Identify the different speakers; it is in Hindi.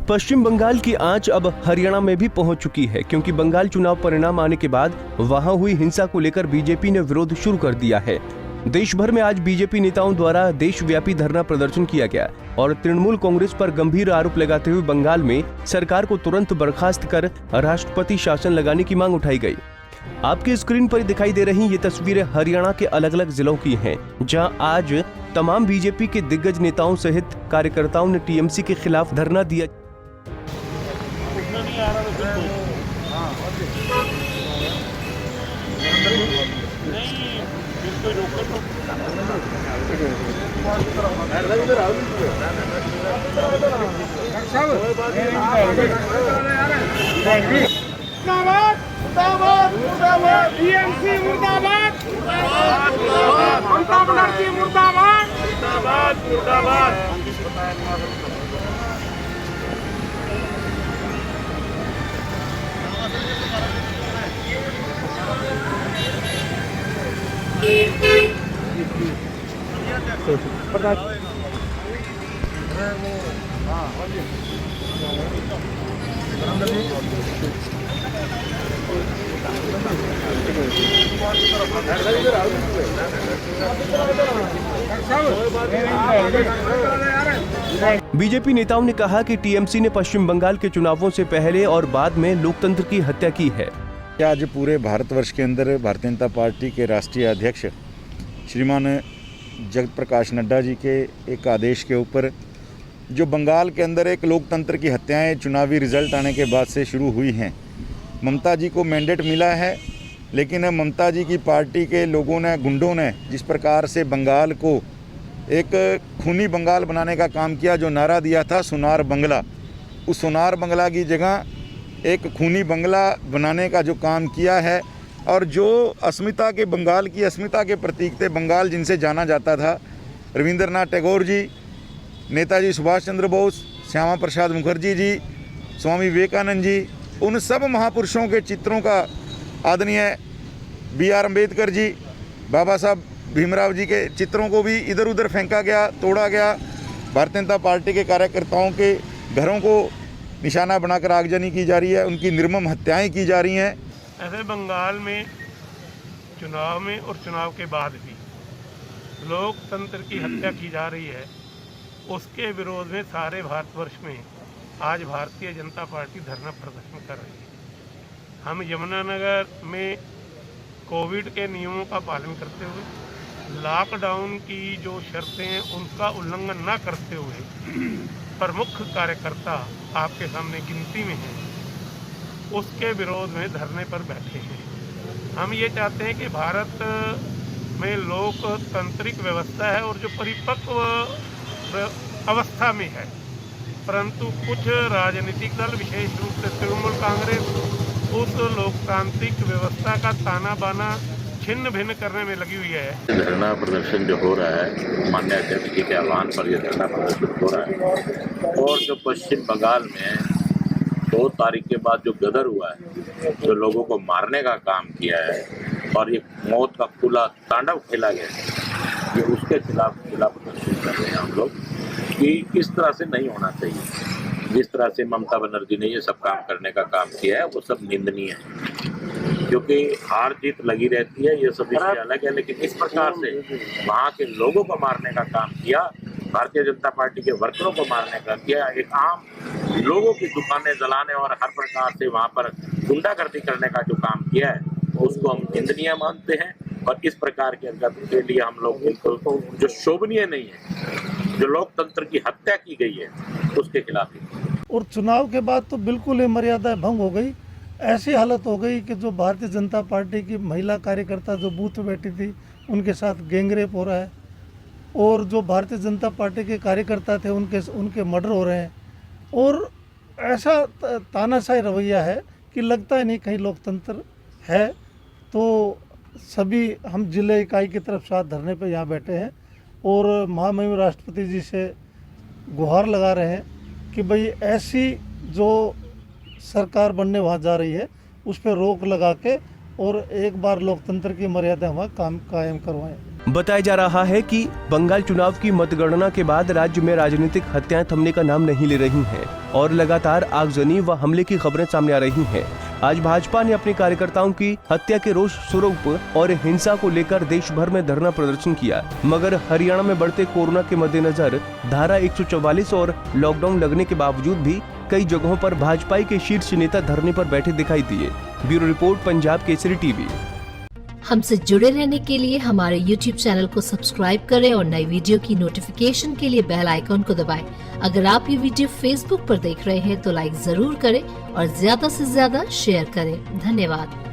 Speaker 1: पश्चिम बंगाल की आंच अब हरियाणा में भी पहुंच चुकी है, क्योंकि बंगाल चुनाव परिणाम आने के बाद वहां हुई हिंसा को लेकर बीजेपी ने विरोध शुरू कर दिया है। देश भर में आज बीजेपी नेताओं द्वारा देशव्यापी धरना प्रदर्शन किया गया और तृणमूल कांग्रेस पर गंभीर आरोप लगाते हुए बंगाल में सरकार को तुरंत बर्खास्त कर राष्ट्रपति शासन लगाने की मांग उठाई गई। आपकी स्क्रीन पर दिखाई दे रही ये तस्वीरें हरियाणा के अलग अलग जिलों की हैं, जहां आज तमाम बीजेपी के दिग्गज नेताओं सहित कार्यकर्ताओं ने टीएमसी के खिलाफ धरना दिया।
Speaker 2: टीएमसी मुर्दाबाद, ममता बनर्जी मुर्दाबाद, मुर्दाबाद मुर्दाबाद।
Speaker 1: बीजेपी नेताओं ने कहा कि टीएमसी ने पश्चिम बंगाल के चुनावों से पहले और बाद में लोकतंत्र की हत्या की है।
Speaker 3: आज पूरे भारतवर्ष के अंदर भारतीय जनता पार्टी के राष्ट्रीय अध्यक्ष श्रीमान जगत प्रकाश नड्डा जी के एक आदेश के ऊपर जो बंगाल के अंदर एक लोकतंत्र की हत्याएं चुनावी रिजल्ट आने के बाद से शुरू हुई हैं। ममता जी को मैंडेट मिला है, लेकिन ममता जी की पार्टी के लोगों ने, गुंडों ने जिस प्रकार से बंगाल को एक खूनी बंगाल बनाने का काम किया, जो नारा दिया था सोनार बंगला, उस सोनार बंगला की जगह एक खूनी बंगला बनाने का जो काम किया है। और जो अस्मिता के, बंगाल की अस्मिता के प्रतीक थे, बंगाल जिनसे जाना जाता था, रविंद्रनाथ टैगोर जी, नेताजी सुभाष चंद्र बोस, श्यामा प्रसाद मुखर्जी जी, स्वामी विवेकानंद जी, उन सब महापुरुषों के चित्रों का, आदरणीय BR अम्बेडकर जी, बाबा साहब भीमराव जी के चित्रों को भी इधर उधर फेंका गया, तोड़ा गया। भारतीय जनता पार्टी के कार्यकर्ताओं के घरों को निशाना बनाकर आगजनी की जा रही है, उनकी निर्मम हत्याएं की जा रही हैं।
Speaker 2: ऐसे बंगाल में चुनाव में और चुनाव के बाद भी लोकतंत्र की हत्या की जा रही है। उसके विरोध में सारे भारतवर्ष में आज भारतीय जनता पार्टी धरना प्रदर्शन कर रही है। हम यमुनानगर में कोविड के नियमों का पालन करते हुए, लॉकडाउन की जो शर्तें हैं उनका उल्लंघन न करते हुए प्रमुख कार्यकर्ता आपके सामने गिनती में हैं, उसके विरोध में धरने पर बैठे हैं। हम ये चाहते हैं कि भारत में लोकतांत्रिक व्यवस्था है और जो परिपक्व अवस्था में है, परंतु कुछ राजनीतिक दल, विशेष रूप से तृणमूल कांग्रेस, उस लोकतांत्रिक व्यवस्था का ताना बाना छिन्न भिन्न करने में लगी हुई है।
Speaker 4: धरना प्रदर्शन जो हो रहा है, माननीय अध्यक्ष जी के आह्वान पर यह धरना प्रदर्शन हो रहा है। और जो पश्चिम बंगाल में 2 तारीख के बाद जो गदर हुआ है, जो लोगों को मारने का काम किया है और एक मौत का खुला तांडव खेला गया है, ये उसके खिलाफ प्रदर्शन कर रहे हैं हम लोग कि इस तरह से नहीं होना चाहिए। जिस तरह से ममता बनर्जी ने ये सब काम करने का काम किया है, वो सब निंदनीय है, क्योंकि हार जीत लगी रहती है, ये सब विषय अलग है। लेकिन इस प्रकार से वहाँ के लोगों को मारने का काम किया, भारतीय जनता पार्टी के वर्करों को मारने का किया, एक आम लोगों की दुकानें जलाने और हर प्रकार से वहाँ पर गुंडागर्दी करने का जो काम किया है, उसको हम निंदनीय मानते हैं। और इस प्रकार के के लिए हम लोग बिल्कुल जो शोभनीय नहीं है, जो लोकतंत्र की हत्या की गई है, उसके खिलाफ ही।
Speaker 5: और चुनाव के बाद तो बिल्कुल ही मर्यादा भंग हो गई। ऐसी हालत हो गई कि जो भारतीय जनता पार्टी की महिला कार्यकर्ता जो बूथ में बैठी थी, उनके साथ गैंगरेप हो रहा है, और जो भारतीय जनता पार्टी के कार्यकर्ता थे उनके मर्डर हो रहे हैं। और ऐसा तानाशाही रवैया है कि लगता ही नहीं कहीं लोकतंत्र है। तो सभी हम जिले इकाई की तरफ साथ धरने पे यहाँ बैठे हैं और महामहिम राष्ट्रपति जी से गुहार लगा रहे हैं कि भाई ऐसी जो सरकार बनने वहाँ जा रही है, उस पर रोक लगा के और एक बार लोकतंत्र की मर्यादा वहाँ कायम करवाएं।
Speaker 1: बताया जा रहा है कि बंगाल चुनाव की मतगणना के बाद राज्य में राजनीतिक हत्याएं थमने का नाम नहीं ले रही हैं और लगातार आगजनी व हमले की खबरें सामने आ रही हैं। आज भाजपा ने अपने कार्यकर्ताओं की हत्या के रोष स्वरूप और हिंसा को लेकर देश भर में धरना प्रदर्शन किया, मगर हरियाणा में बढ़ते कोरोना के मद्देनजर धारा 144 और लॉकडाउन लगने के बावजूद भी कई जगहों पर भाजपा के शीर्ष नेता धरने पर बैठे दिखाई दिए। Bureau report, Punjab Kesari TV.
Speaker 6: हमसे जुड़े रहने के लिए हमारे YouTube चैनल को सब्सक्राइब करें और नई वीडियो की नोटिफिकेशन के लिए बेल आइकॉन को दबाएं। अगर आप ये वीडियो Facebook पर देख रहे हैं तो लाइक जरूर करें और ज्यादा से ज्यादा शेयर करें। धन्यवाद।